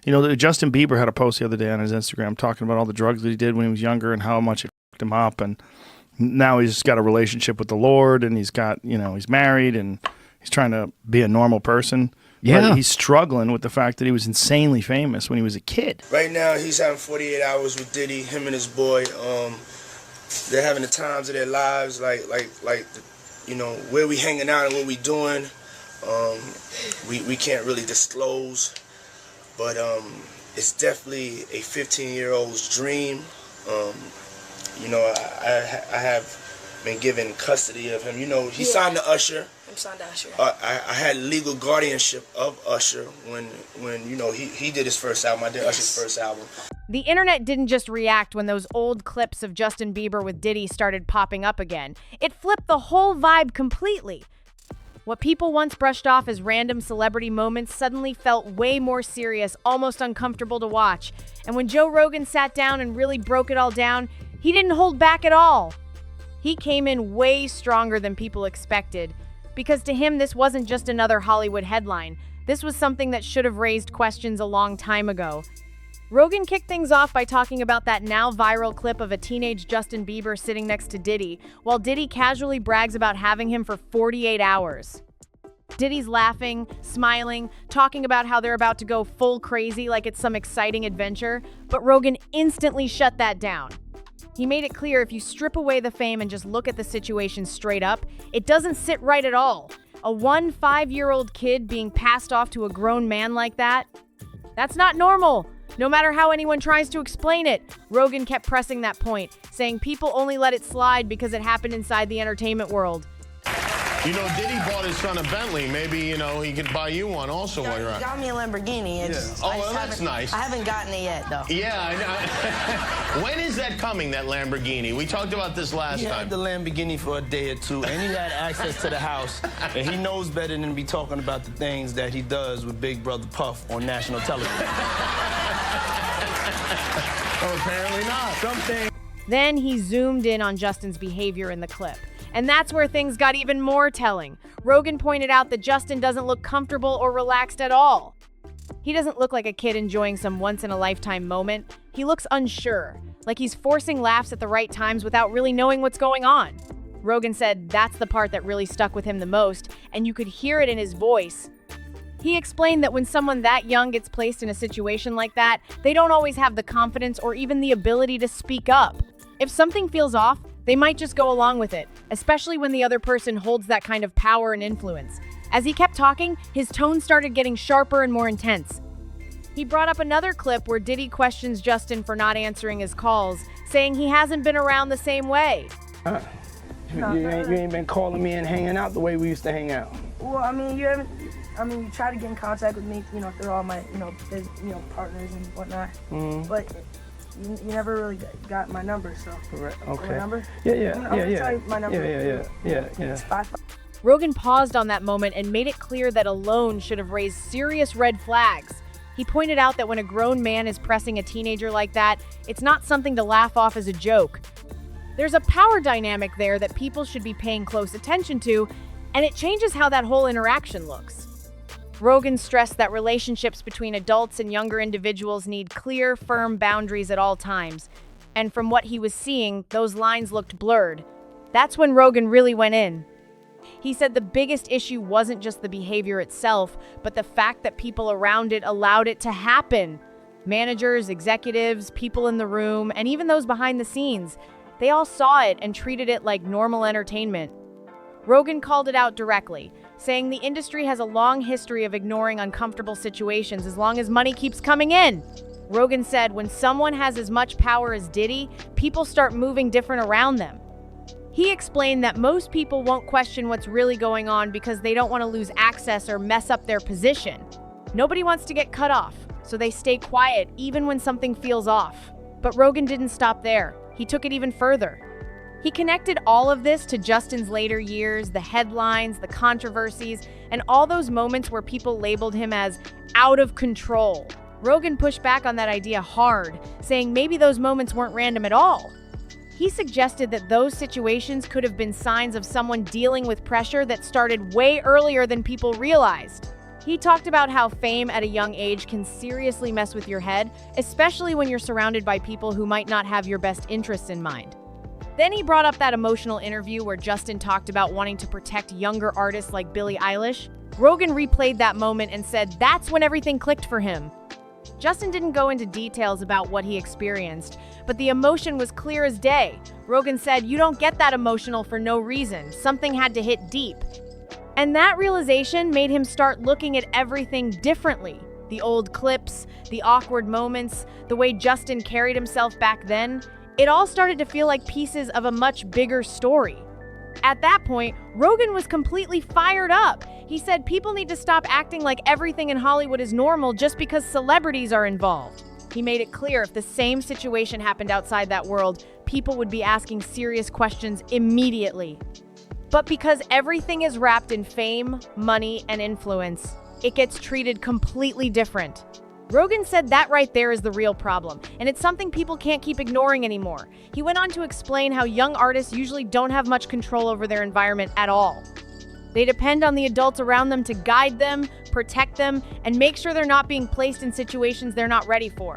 You know, Justin Bieber had a post the other day on his Instagram talking about all the drugs that he did when he was younger and how much it fucked him up. And now he's got a relationship with the Lord, and he's got, you know, he's married, and he's trying to be a normal person. Yeah. But he's struggling with the fact that he was insanely famous when he was a kid. Right now, he's having 48 hours with Diddy, him and his boy. They're having the times of their lives, like you know, where we hanging out and what we doing. We can't really disclose, but it's definitely a 15-year-old's dream. You know, I have been given custody of him. You know, he signed to Usher. I'm signed to Usher. I had legal guardianship of Usher when you know, he did his first album. I did Usher's first album. The internet didn't just react when those old clips of Justin Bieber with Diddy started popping up again. It flipped the whole vibe completely. What people once brushed off as random celebrity moments suddenly felt way more serious, almost uncomfortable to watch. And when Joe Rogan sat down and really broke it all down, he didn't hold back at all. He came in way stronger than people expected, because to him this wasn't just another Hollywood headline. This was something that should have raised questions a long time ago. Rogan kicked things off by talking about that now viral clip of a teenage Justin Bieber sitting next to Diddy, while Diddy casually brags about having him for 48 hours. Diddy's laughing, smiling, talking about how they're about to go full crazy like it's some exciting adventure, but Rogan instantly shut that down. He made it clear if you strip away the fame and just look at the situation straight up, it doesn't sit right at all. A 5-year-old kid being passed off to a grown man like that? That's not normal. No matter how anyone tries to explain it, Rogan kept pressing that point, saying people only let it slide because it happened inside the entertainment world. You know, Diddy bought his son a Bentley. Maybe, you know, he could buy you one also while you're out. He got me a Lamborghini. Oh, well, that's nice. I haven't gotten it yet, though. Yeah, I know. When is that coming, that Lamborghini? We talked about this last time. He had the Lamborghini for a day or two, and he had access to the house, and he knows better than to be talking about the things that he does with Big Brother Puff on national television. Oh, apparently not. Something. Then he zoomed in on Justin's behavior in the clip. And that's where things got even more telling. Rogan pointed out that Justin doesn't look comfortable or relaxed at all. He doesn't look like a kid enjoying some once-in-a-lifetime moment. He looks unsure, like he's forcing laughs at the right times without really knowing what's going on. Rogan said that's the part that really stuck with him the most, and you could hear it in his voice. He explained that when someone that young gets placed in a situation like that, they don't always have the confidence or even the ability to speak up. If something feels off, they might just go along with it, especially when the other person holds that kind of power and influence. As he kept talking, his tone started getting sharper and more intense. He brought up another clip where Diddy questions Justin for not answering his calls, saying he hasn't been around the same way. You ain't been calling me and hanging out the way we used to hang out. Well, I mean, you try to get in contact with me, you know, through all my, partners and whatnot. Mm-hmm. But you never really got my number, so. Right. Okay. My number? Yeah. I'm gonna tell you my number. Yeah. It's 5. Rogan paused on that moment and made it clear that alone should have raised serious red flags. He pointed out that when a grown man is pressing a teenager like that, it's not something to laugh off as a joke. There's a power dynamic there that people should be paying close attention to, and it changes how that whole interaction looks. Rogan stressed that relationships between adults and younger individuals need clear, firm boundaries at all times. And from what he was seeing, those lines looked blurred. That's when Rogan really went in. He said the biggest issue wasn't just the behavior itself, but the fact that people around it allowed it to happen. Managers, executives, people in the room, and even those behind the scenes, they all saw it and treated it like normal entertainment. Rogan called it out directly, saying the industry has a long history of ignoring uncomfortable situations as long as money keeps coming in. Rogan said when someone has as much power as Diddy, people start moving different around them. He explained that most people won't question what's really going on because they don't want to lose access or mess up their position. Nobody wants to get cut off, so they stay quiet even when something feels off. But Rogan didn't stop there. He took it even further. He connected all of this to Justin's later years, the headlines, the controversies, and all those moments where people labeled him as out of control. Rogan pushed back on that idea hard, saying maybe those moments weren't random at all. He suggested that those situations could have been signs of someone dealing with pressure that started way earlier than people realized. He talked about how fame at a young age can seriously mess with your head, especially when you're surrounded by people who might not have your best interests in mind. Then he brought up that emotional interview where Justin talked about wanting to protect younger artists like Billie Eilish. Rogan replayed that moment and said that's when everything clicked for him. Justin didn't go into details about what he experienced, but the emotion was clear as day. Rogan said, "You don't get that emotional for no reason. Something had to hit deep." And that realization made him start looking at everything differently. The old clips, the awkward moments, the way Justin carried himself back then, it all started to feel like pieces of a much bigger story. At that point, Rogan was completely fired up. He said people need to stop acting like everything in Hollywood is normal just because celebrities are involved. He made it clear if the same situation happened outside that world, people would be asking serious questions immediately. But because everything is wrapped in fame, money, and influence, it gets treated completely different. Rogan said that right there is the real problem, and it's something people can't keep ignoring anymore. He went on to explain how young artists usually don't have much control over their environment at all. They depend on the adults around them to guide them, protect them, and make sure they're not being placed in situations they're not ready for.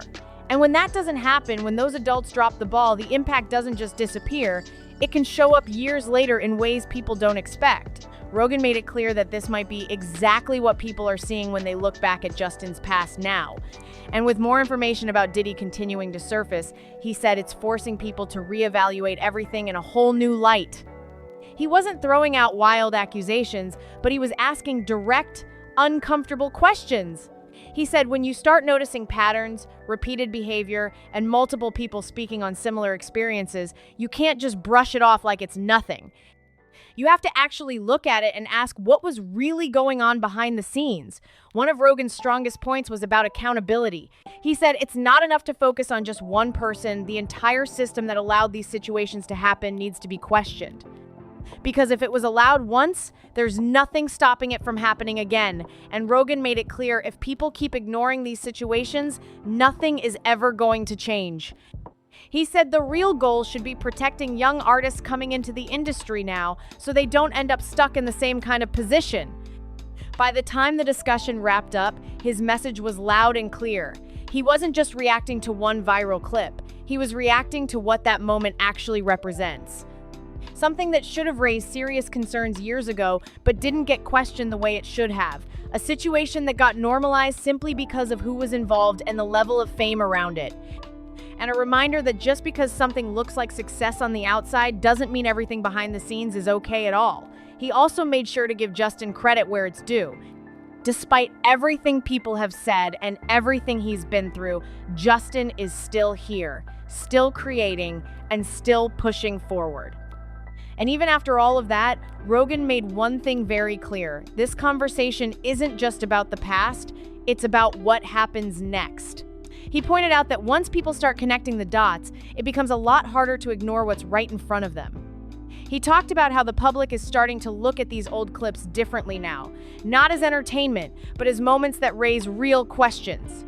And when that doesn't happen, when those adults drop the ball, the impact doesn't just disappear, it can show up years later in ways people don't expect. Rogan made it clear that this might be exactly what people are seeing when they look back at Justin's past now. And with more information about Diddy continuing to surface, he said it's forcing people to reevaluate everything in a whole new light. He wasn't throwing out wild accusations, but he was asking direct, uncomfortable questions. He said when you start noticing patterns, repeated behavior, and multiple people speaking on similar experiences, you can't just brush it off like it's nothing. You have to actually look at it and ask what was really going on behind the scenes. One of Rogan's strongest points was about accountability. He said it's not enough to focus on just one person. The entire system that allowed these situations to happen needs to be questioned. Because if it was allowed once, there's nothing stopping it from happening again. And Rogan made it clear if people keep ignoring these situations, nothing is ever going to change. He said the real goal should be protecting young artists coming into the industry now so they don't end up stuck in the same kind of position. By the time the discussion wrapped up, his message was loud and clear. He wasn't just reacting to one viral clip. He was reacting to what that moment actually represents. Something that should have raised serious concerns years ago, but didn't get questioned the way it should have. A situation that got normalized simply because of who was involved and the level of fame around it. And a reminder that just because something looks like success on the outside doesn't mean everything behind the scenes is okay at all. He also made sure to give Justin credit where it's due. Despite everything people have said and everything he's been through, Justin is still here, still creating, and still pushing forward. And even after all of that, Rogan made one thing very clear. This conversation isn't just about the past, it's about what happens next. He pointed out that once people start connecting the dots, it becomes a lot harder to ignore what's right in front of them. He talked about how the public is starting to look at these old clips differently now, not as entertainment, but as moments that raise real questions.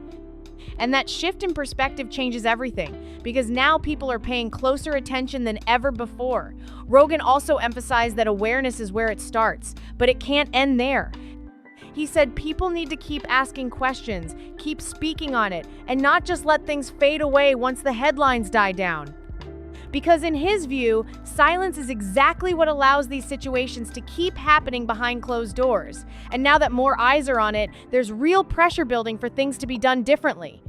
And that shift in perspective changes everything, because now people are paying closer attention than ever before. Rogan also emphasized that awareness is where it starts, but it can't end there. He said people need to keep asking questions, keep speaking on it, and not just let things fade away once the headlines die down. Because in his view, silence is exactly what allows these situations to keep happening behind closed doors. And now that more eyes are on it, there's real pressure building for things to be done differently.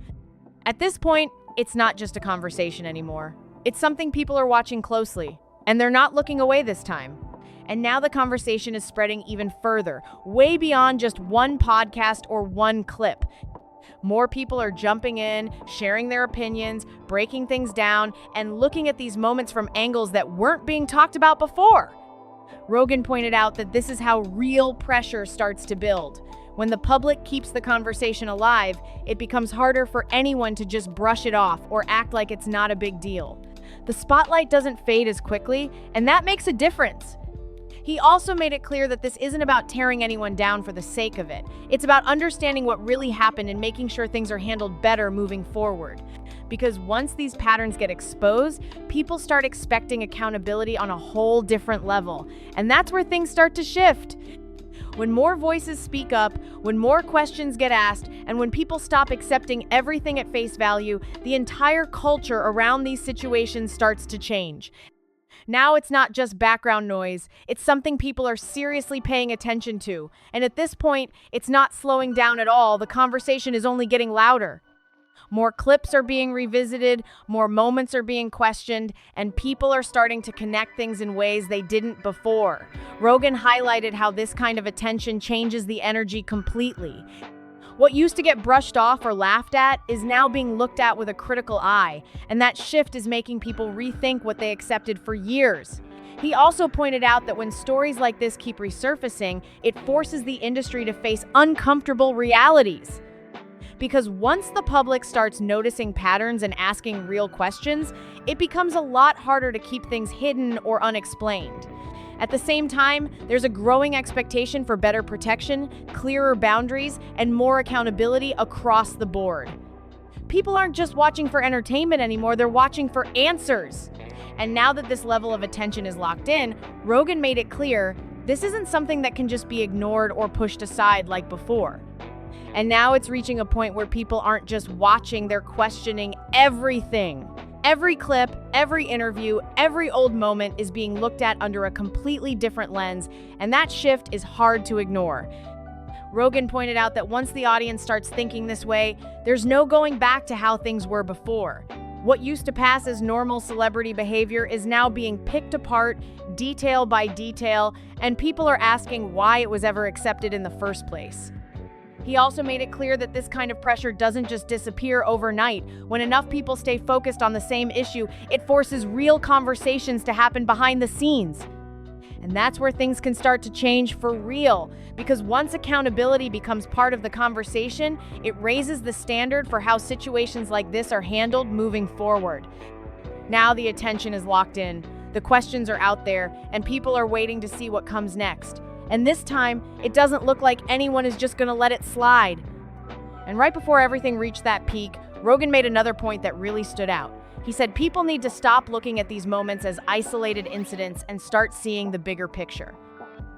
At this point, it's not just a conversation anymore. It's something people are watching closely, and they're not looking away this time. And now the conversation is spreading even further, way beyond just one podcast or one clip. More people are jumping in, sharing their opinions, breaking things down, and looking at these moments from angles that weren't being talked about before. Rogan pointed out that this is how real pressure starts to build. When the public keeps the conversation alive, it becomes harder for anyone to just brush it off or act like it's not a big deal. The spotlight doesn't fade as quickly, and that makes a difference. He also made it clear that this isn't about tearing anyone down for the sake of it. It's about understanding what really happened and making sure things are handled better moving forward. Because once these patterns get exposed, people start expecting accountability on a whole different level. And that's where things start to shift. When more voices speak up, when more questions get asked, and when people stop accepting everything at face value, the entire culture around these situations starts to change. Now it's not just background noise, it's something people are seriously paying attention to. And at this point, it's not slowing down at all, the conversation is only getting louder. More clips are being revisited, more moments are being questioned, and people are starting to connect things in ways they didn't before. Rogan highlighted how this kind of attention changes the energy completely. What used to get brushed off or laughed at is now being looked at with a critical eye, and that shift is making people rethink what they accepted for years. He also pointed out that when stories like this keep resurfacing, it forces the industry to face uncomfortable realities. Because once the public starts noticing patterns and asking real questions, it becomes a lot harder to keep things hidden or unexplained. At the same time, there's a growing expectation for better protection, clearer boundaries, and more accountability across the board. People aren't just watching for entertainment anymore, they're watching for answers. And now that this level of attention is locked in, Rogan made it clear this isn't something that can just be ignored or pushed aside like before. And now it's reaching a point where people aren't just watching, they're questioning everything. Every clip, every interview, every old moment is being looked at under a completely different lens, and that shift is hard to ignore. Rogan pointed out that once the audience starts thinking this way, there's no going back to how things were before. What used to pass as normal celebrity behavior is now being picked apart, detail by detail, and people are asking why it was ever accepted in the first place. He also made it clear that this kind of pressure doesn't just disappear overnight. When enough people stay focused on the same issue, it forces real conversations to happen behind the scenes. And that's where things can start to change for real, because once accountability becomes part of the conversation, it raises the standard for how situations like this are handled moving forward. Now the attention is locked in, the questions are out there, and people are waiting to see what comes next. And this time, it doesn't look like anyone is just going to let it slide. And right before everything reached that peak, Rogan made another point that really stood out. He said people need to stop looking at these moments as isolated incidents and start seeing the bigger picture.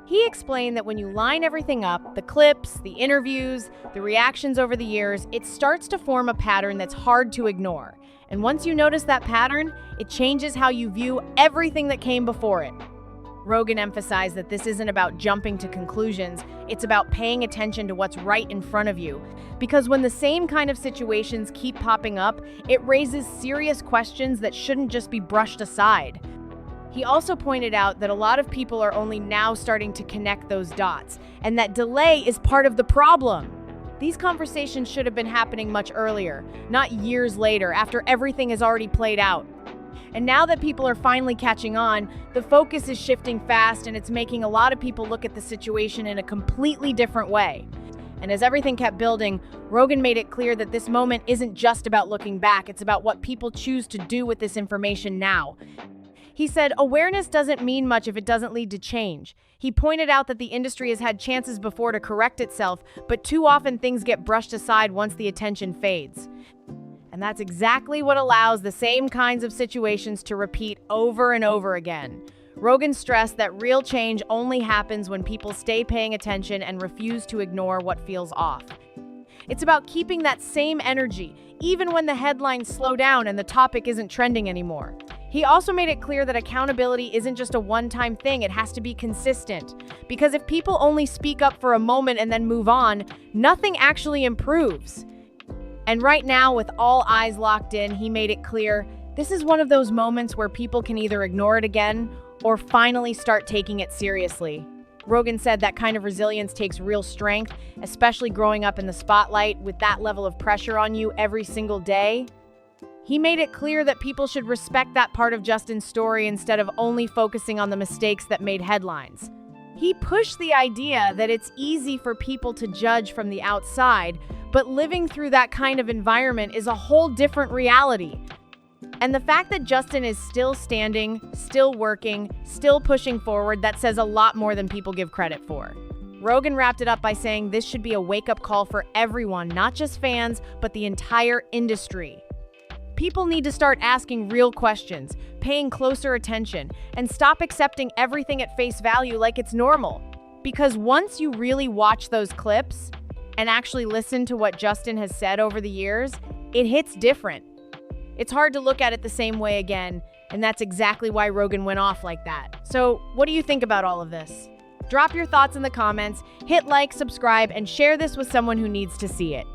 He explained that when you line everything up, the clips, the interviews, the reactions over the years, it starts to form a pattern that's hard to ignore. And once you notice that pattern, it changes how you view everything that came before it. Rogan emphasized that this isn't about jumping to conclusions, it's about paying attention to what's right in front of you. Because when the same kind of situations keep popping up, it raises serious questions that shouldn't just be brushed aside. He also pointed out that a lot of people are only now starting to connect those dots, and that delay is part of the problem. These conversations should have been happening much earlier, not years later, after everything has already played out. And now that people are finally catching on, the focus is shifting fast, and it's making a lot of people look at the situation in a completely different way. And as everything kept building, Rogan made it clear that this moment isn't just about looking back, it's about what people choose to do with this information now. He said, awareness doesn't mean much if it doesn't lead to change. He pointed out that the industry has had chances before to correct itself, but too often things get brushed aside once the attention fades. And that's exactly what allows the same kinds of situations to repeat over and over again. Rogan stressed that real change only happens when people stay paying attention and refuse to ignore what feels off. It's about keeping that same energy, even when the headlines slow down and the topic isn't trending anymore. He also made it clear that accountability isn't just a one-time thing, it has to be consistent. Because if people only speak up for a moment and then move on, nothing actually improves. And right now, with all eyes locked in, he made it clear, this is one of those moments where people can either ignore it again or finally start taking it seriously. Rogan said that kind of resilience takes real strength, especially growing up in the spotlight with that level of pressure on you every single day. He made it clear that people should respect that part of Justin's story instead of only focusing on the mistakes that made headlines. He pushed the idea that it's easy for people to judge from the outside, but living through that kind of environment is a whole different reality. And the fact that Justin is still standing, still working, still pushing forward, that says a lot more than people give credit for. Rogan wrapped it up by saying this should be a wake-up call for everyone, not just fans, but the entire industry. People need to start asking real questions, paying closer attention, and stop accepting everything at face value like it's normal. Because once you really watch those clips and actually listen to what Justin has said over the years, it hits different. It's hard to look at it the same way again, and that's exactly why Rogan went off like that. So, what do you think about all of this? Drop your thoughts in the comments, hit like, subscribe, and share this with someone who needs to see it.